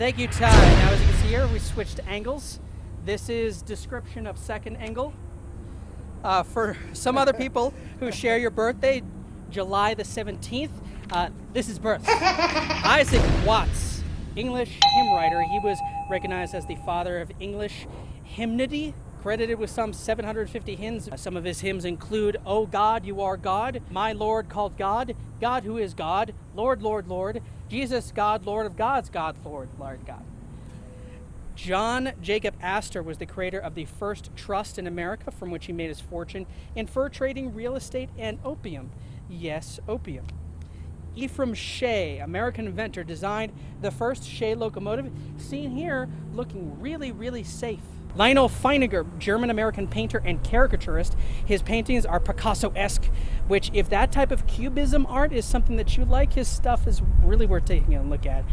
Thank you, Ty. Now, as you can see here, we switched angles. This is description of second angle. For some other people who share your birthday, July the 17th, this is birth. Isaac Watts, English hymn writer. He was recognized as the father of English hymnody, credited with some 750 hymns. Some of his hymns include, "O God, you are God, my Lord called God, God who is God, Lord, Lord, Lord, Jesus, God, Lord of gods, God, Lord, Lord God." John Jacob Astor was the creator of the first trust in America, from which he made his fortune in fur trading, real estate, and opium. Yes, opium. Ephraim Shea, American inventor, designed the first Shea locomotive, seen here looking really, really safe. Lionel Feiniger, German-American painter and caricaturist. His paintings are Picasso-esque, which, if that type of cubism art is something that you like, his stuff is really worth taking a look at.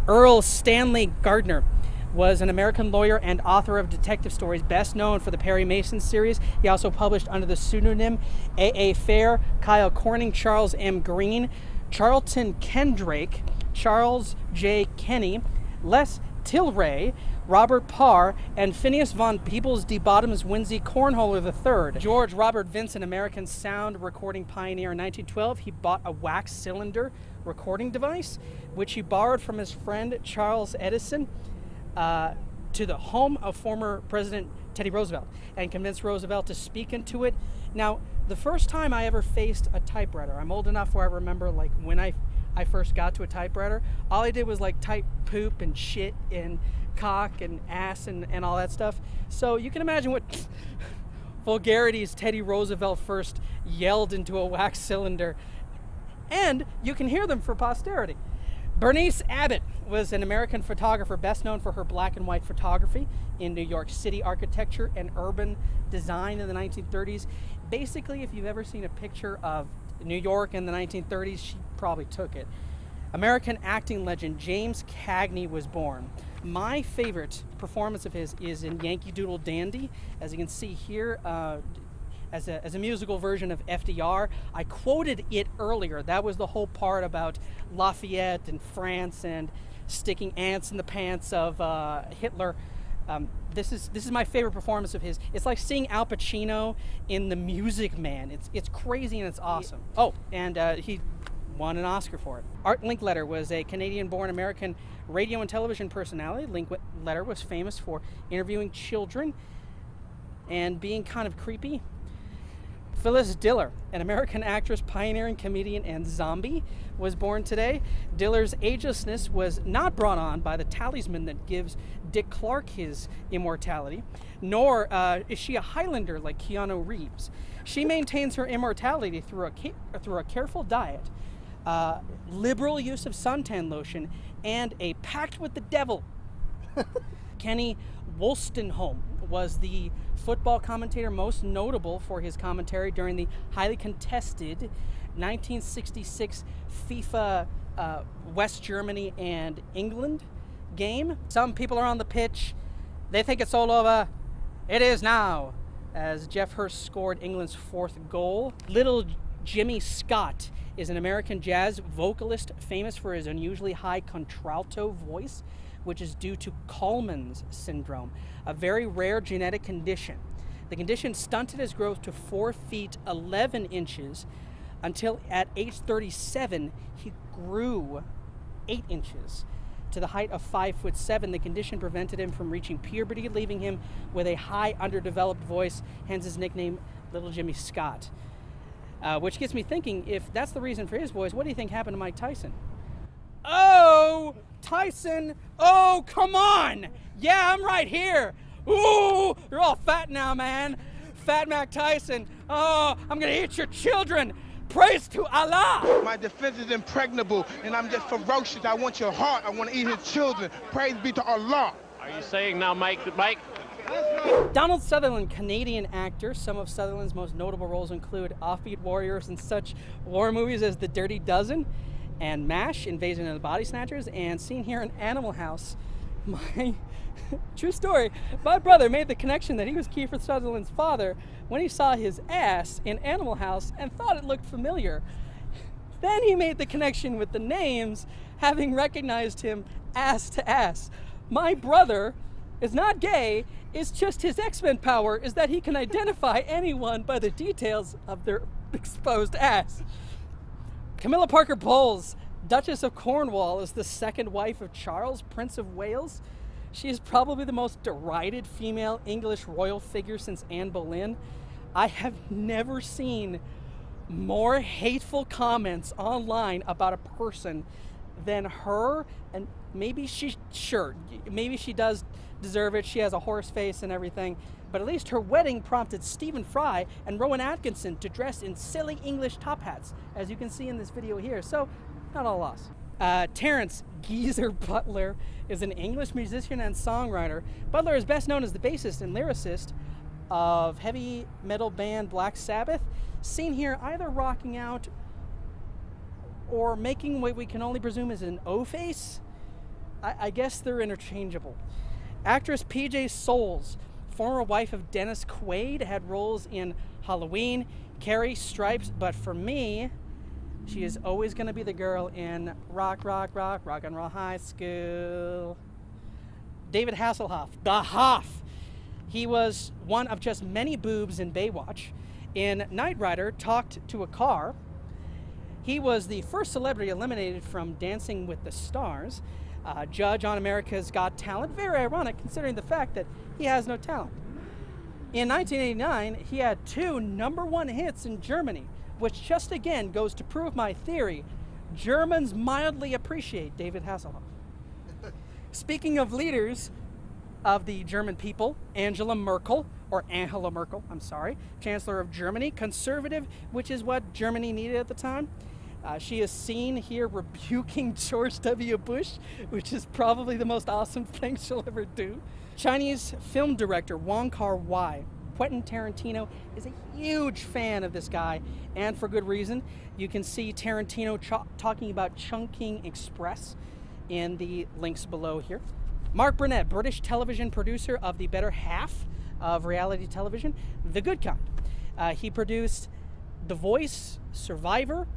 Earl Stanley Gardner was an American lawyer and author of detective stories, best known for the Perry Mason series. He also published under the pseudonym A.A. Fair, Kyle Corning, Charles M. Green, Charlton Kendrake, Charles J. Kenny, Les Tilray, Robert Parr, and Phineas von Peebles de Bottoms Winsey Cornholer III. George Robert Vincent, American sound recording pioneer. In 1912, he bought a wax cylinder recording device, which he borrowed from his friend Charles Edison, to the home of former President Teddy Roosevelt, and convinced Roosevelt to speak into it. Now, the first time I ever faced a typewriter, I'm old enough where I remember, like, when I first got to a typewriter, all I did was like type poop and shit and cock and ass and all that stuff. So you can imagine what vulgarities Teddy Roosevelt first yelled into a wax cylinder, and you can hear them for posterity. Bernice Abbott was an American photographer best known for her black and white photography in New York City architecture and urban design in the 1930s. Basically, if you've ever seen a picture of New York in the 1930s, she probably took it. American acting legend James Cagney was born. My favorite performance of his is in Yankee Doodle Dandy. As you can see here, as a musical version of FDR. I quoted it earlier. That was the whole part about Lafayette and France and sticking ants in the pants of Hitler. This is my favorite performance of his. It's like seeing Al Pacino in The Music Man. It's crazy and it's awesome. Oh, and he won an Oscar for it. Art Linkletter was a Canadian-born American radio and television personality. Linkletter was famous for interviewing children and being kind of creepy. Phyllis Diller, an American actress, pioneering comedian, and zombie, was born today. Diller's agelessness was not brought on by the talisman that gives Dick Clark his immortality, nor is she a Highlander like Keanu Reeves. She maintains her immortality through a careful diet, liberal use of suntan lotion, and a pact with the devil. Kenny Wolstenholme was the football commentator most notable for his commentary during the highly contested 1966 FIFA West Germany and England game. Some people are on the pitch. They think it's all over. It is now, as Jeff Hurst scored England's fourth goal. Little Jimmy Scott is an American jazz vocalist famous for his unusually high contralto voice, which is due to Kallman's syndrome, a very rare genetic condition. The condition stunted his growth to 4 feet 11 inches until at age 37, he grew 8 inches to the height of 5'7". The condition prevented him from reaching puberty, leaving him with a high underdeveloped voice, hence his nickname, Little Jimmy Scott. Which gets me thinking, if that's the reason for his voice, what do you think happened to Mike Tyson? Oh, Tyson, oh, come on. Yeah, I'm right here. Ooh, you're all fat now, man. Fat Mac Tyson. Oh, I'm going to eat your children. Praise to Allah. My defense is impregnable, and I'm just ferocious. I want your heart. I want to eat his children. Praise be to Allah. Are you saying now, Mike? Donald Sutherland, Canadian actor. Some of Sutherland's most notable roles include offbeat warriors in such war movies as The Dirty Dozen and MASH, Invasion of the Body Snatchers, and seen here in Animal House. My true story, my brother made the connection that he was Kiefer Sutherland's father when he saw his ass in Animal House and thought it looked familiar. Then he made the connection with the names, having recognized him ass to ass. My brother is not gay, it's just his X-Men power is that he can identify anyone by the details of their exposed ass. Camilla Parker Bowles, Duchess of Cornwall, is the second wife of Charles, Prince of Wales. She is probably the most derided female English royal figure since Anne Boleyn. I have never seen more hateful comments online about a person than her, and maybe she does deserve it. She has a horse face and everything, but at least her wedding prompted Stephen Fry and Rowan Atkinson to dress in silly English top hats, as you can see in this video here, so not all loss. Terence Geezer Butler is an English musician and songwriter. Butler is best known as the bassist and lyricist of heavy metal band Black Sabbath, seen here either rocking out or making what we can only presume is an O-face. I guess they're interchangeable. Actress PJ Soles, former wife of Dennis Quaid, had roles in Halloween, Carrie, Stripes, but for me, she is always going to be the girl in Rock and Roll High School. David Hasselhoff, the Hoff. He was one of just many boobs in Baywatch. In Knight Rider, Talked to a Car. He was the first celebrity eliminated from Dancing with the Stars. Judge on America's Got Talent. Very ironic considering the fact that he has no talent. In 1989, he had 2 #1 hits in Germany, which just again goes to prove my theory. Germans mildly appreciate David Hasselhoff. Speaking of leaders of the German people, Angela Merkel, Chancellor of Germany, conservative, which is what Germany needed at the time. She is seen here rebuking George W. Bush, which is probably the most awesome thing she'll ever do. Chinese film director Wong Kar-Wai. Quentin Tarantino is a huge fan of this guy, and for good reason. You can see Tarantino talking about Chungking Express in the links below here. Mark Burnett, British television producer of the better half of reality television, The Good Kind. He produced The Voice, Survivor,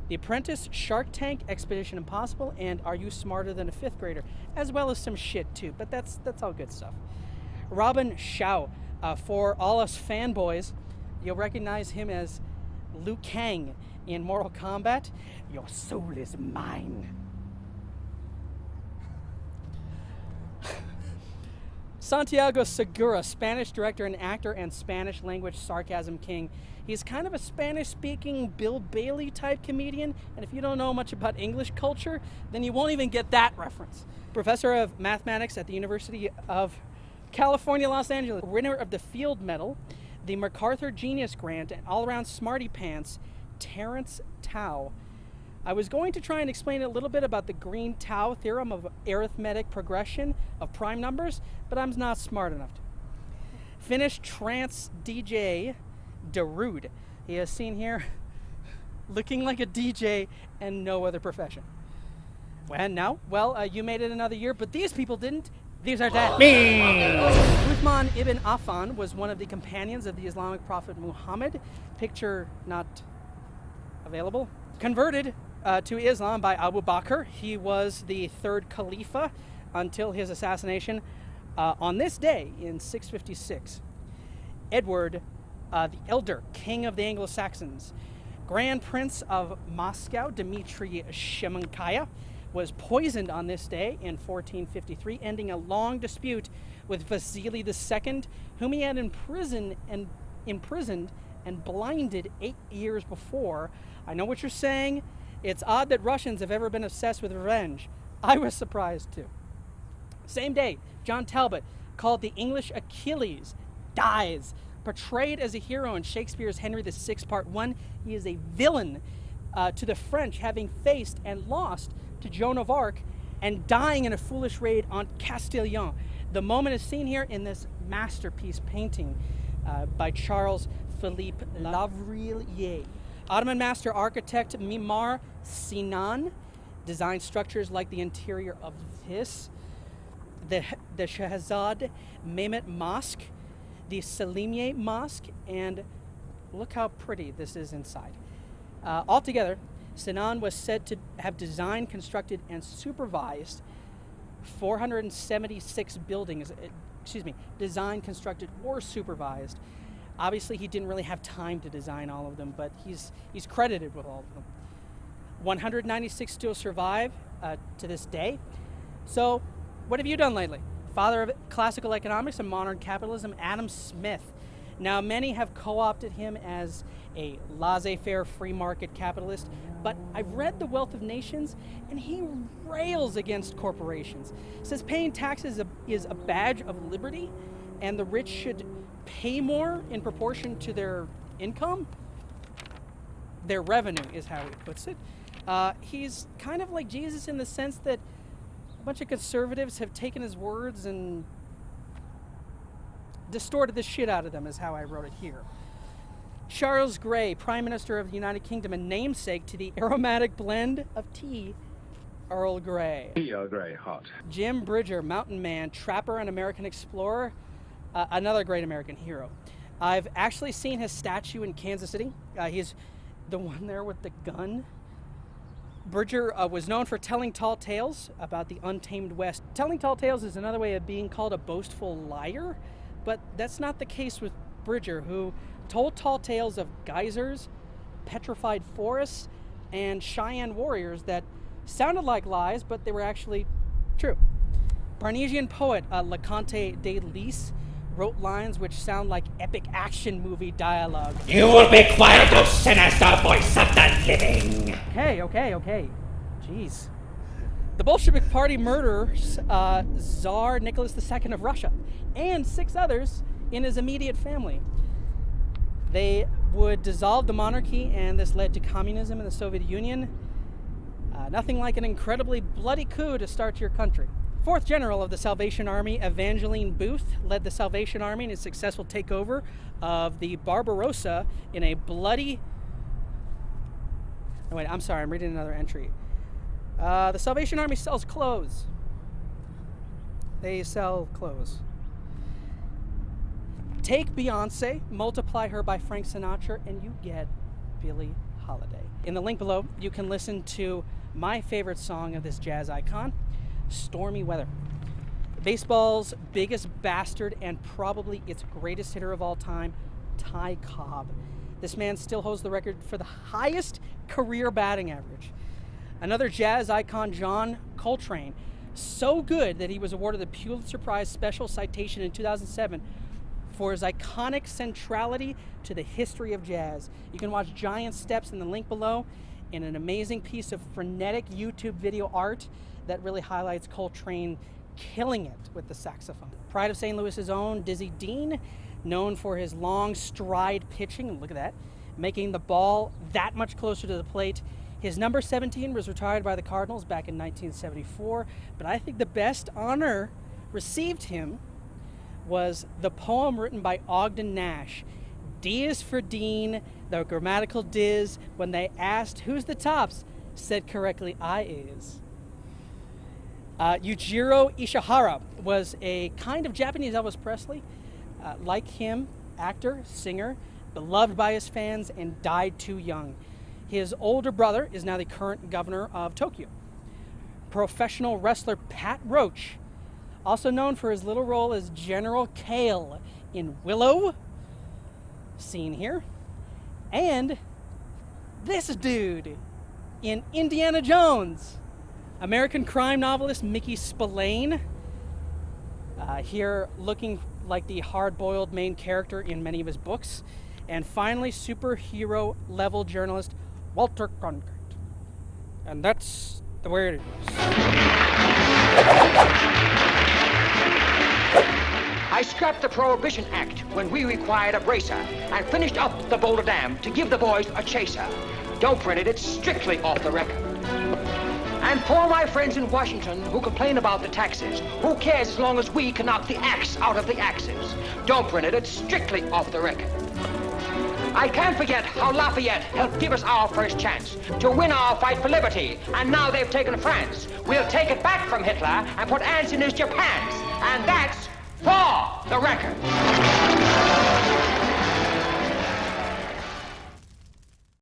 The Apprentice, Shark Tank, Expedition Impossible, and Are You Smarter Than a Fifth Grader? As well as some shit too, but that's all good stuff. Robin Shao, for all us fanboys, you'll recognize him as Liu Kang in Mortal Kombat. Your soul is mine. Santiago Segura, Spanish director and actor and Spanish language sarcasm king. He's kind of a Spanish-speaking Bill Bailey type comedian, and if you don't know much about English culture, then you won't even get that reference. Professor of mathematics at the University of California, Los Angeles, winner of the Field Medal, the MacArthur Genius Grant, and all-around smarty pants, Terence Tao. I was going to try and explain a little bit about the Green Tau theorem of arithmetic progression of prime numbers, but I'm not smart enough to. Finnish trance DJ Darude. He is seen here looking like a DJ and no other profession. And now, you made it another year, but these people didn't. These are dead. Me! Uthman ibn Affan was one of the companions of the Islamic prophet Muhammad. Picture not available. Converted to Islam by Abu Bakr. He was the third Khalifa until his assassination on this day in 656. Edward the Elder, King of the Anglo-Saxons. Grand Prince of Moscow, Dmitry Shemenkaya, was poisoned on this day in 1453, ending a long dispute with Vasily II, whom he had imprisoned and blinded 8 years before. I know what you're saying. It's odd that Russians have ever been obsessed with revenge. I was surprised too. Same day, John Talbot, called the English Achilles, dies. Portrayed as a hero in Shakespeare's Henry VI, Part 1, he is a villain to the French, having faced and lost to Joan of Arc and dying in a foolish raid on Castillon. The moment is seen here in this masterpiece painting by Charles Philippe Lavrillier. Ottoman master architect Mimar Sinan designed structures like the interior of this, the Shahzad Mehmet Mosque, the Selimiye Mosque, and look how pretty this is inside. Altogether, Sinan was said to have designed, constructed, and supervised 476 buildings, designed, constructed, or supervised. Obviously, he didn't really have time to design all of them, but he's credited with all of them. 196 still survive to this day. So, what have you done lately? Father of classical economics and modern capitalism, Adam Smith. Now, many have co-opted him as a laissez-faire free market capitalist, but I've read The Wealth of Nations, and he rails against corporations. Says paying taxes is a badge of liberty, and the rich should pay more in proportion to their income. Their revenue is how he puts it. He's kind of like Jesus in the sense that a bunch of conservatives have taken his words and distorted the shit out of them, is how I wrote it here. Charles Grey, Prime Minister of the United Kingdom and namesake to the aromatic blend of tea, Earl Grey. Tea Earl Grey, hot. Jim Bridger, mountain man, trapper, and American explorer, another great American hero. I've actually seen his statue in Kansas City. He's the one there with the gun. Bridger was known for telling tall tales about the untamed West. Telling tall tales is another way of being called a boastful liar, but that's not the case with Bridger, who told tall tales of geysers, petrified forests, and Cheyenne warriors that sounded like lies, but they were actually true. Parnasian poet LeConte de Lis wrote lines which sound like epic action movie dialogue. You will be quiet, you sinister voice of the living! Okay. Jeez. The Bolshevik Party murders Tsar Nicholas II of Russia and 6 others in his immediate family. They would dissolve the monarchy, and this led to communism in the Soviet Union. Nothing like an incredibly bloody coup to start your country. 4th General of the Salvation Army, Evangeline Booth, led the Salvation Army in a successful takeover of the Barbarossa in a bloody... Oh, wait, I'm sorry, I'm reading another entry. The Salvation Army sells clothes. They sell clothes. Take Beyonce, multiply her by Frank Sinatra, and you get Billie Holiday. In the link below, you can listen to my favorite song of this jazz icon, Stormy Weather. Baseball's biggest bastard and probably its greatest hitter of all time, Ty Cobb. This man still holds the record for the highest career batting average. Another jazz icon, John Coltrane, so good that he was awarded the Pulitzer Prize Special Citation in 2007 for his iconic centrality to the history of jazz. You can watch Giant Steps in the link below in an amazing piece of frenetic YouTube video art that really highlights Coltrane killing it with the saxophone. Pride of St. Louis's own Dizzy Dean, known for his long stride pitching, look at that, making the ball that much closer to the plate. His number 17 was retired by the Cardinals back in 1974, but I think the best honor received him was the poem written by Ogden Nash, D is for Dean, the grammatical Diz, when they asked who's the tops, said correctly I is. Yujiro Ishihara was a kind of Japanese Elvis Presley. Like him, actor, singer, beloved by his fans, and died too young. His older brother is now the current governor of Tokyo. Professional wrestler Pat Roach, also known for his little role as General Kale in Willow, seen here, and this dude in Indiana Jones. American crime novelist Mickey Spillane, here looking like the hard-boiled main character in many of his books. And finally, superhero level journalist Walter Cronkite. And that's the way it is. I scrapped the Prohibition Act when we required a bracer and finished up the Boulder Dam to give the boys a chaser. Don't print it, it's strictly off the record. And for my friends in Washington who complain about the taxes, who cares as long as we can knock the axe out of the axes? Don't print it, it's strictly off the record. I can't forget how Lafayette helped give us our first chance to win our fight for liberty, and now they've taken France. We'll take it back from Hitler and put ants in his Japans, and that's for the record.